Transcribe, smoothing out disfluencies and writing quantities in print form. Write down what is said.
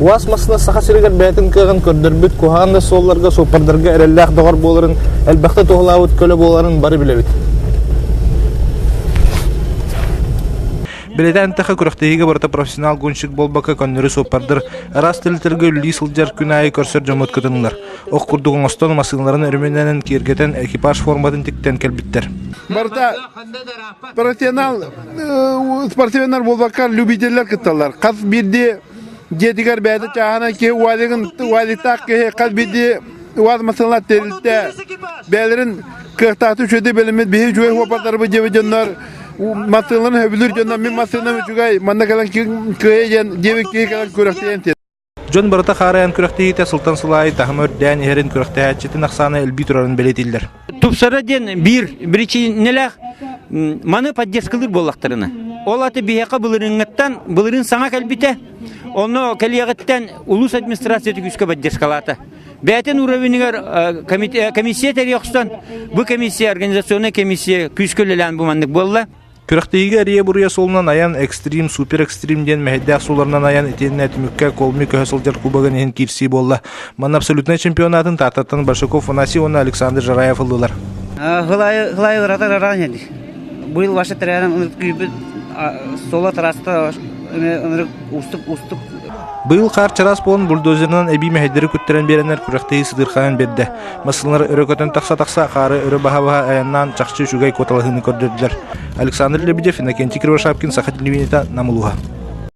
Уас масына саха сиригер бәтин кыгын көрдөрбүт куханда солларга сопардарга эреллах догор боларын, элбахта тоглабыт көлө боларын бары билебит. Билетен тахы күрәхтәйгә барта профессионал гонщик болбака көннәре сопардыр. Рас телтергә лисылҗар күнәй көрсөр җомот көтенләр. Ок курдугын остон машиналарын өрмәннән киргәтен экипаж форматын тиктән кәлбиттер. Барта профессионал спортсменнар болбака любительләр кыттылар. Каз бирде жетигәр бәдә чагана ки валитак ки каз бирде ваз машиналар телтә. Бәләрен кыртату шөде белемет бе җуй хопарлар бу җевҗаннар Масылын хөбүлүр жондан мен масылын үчүгай манда калан кыйын жебекке калан көрөктен. Жон барата хараян көрөктейте Султан Сулай тахмөр дән ерин көрөктәчетин аксаны элби турарын белетилдер. Тупсара ден биричи нелах маны поддержкалыр боллактарына. Ол аты бияка булырынгаттан булырын саңа калбите. Оны калиягаттан улус администрация күскө поддержкалата. Бәтен уровеньгер комиссия терьяхстан бу комиссия организационный комиссия күскөлелән бу мандык болла. Күрәхтәйгә рия бурыя солунан аян экстрим, супер экстрим ден мәһәдә суларынан аян итеннә тимүккә колми көһәсылҗар кубогын һин кирси болла. Ман абсолютный чемпионатын тартаттан Башаков Фанасиевна Александр Жараев алдылар. Хлай ратаран. Бу ел ваша тренер сола тараста уступ Быйыл кар чарас болон бульдозернан эби мәһәдәре күттерән береннәр күрәхтәй сыдырхан берде. Масыллар өрөкөтен такса кары өрө баха аяннан чакчы шугай коталыгын көрдөлдүләр. Александр Лебедев, Иннокентий Кривошапкин, Саха телевидениета, Намулуга.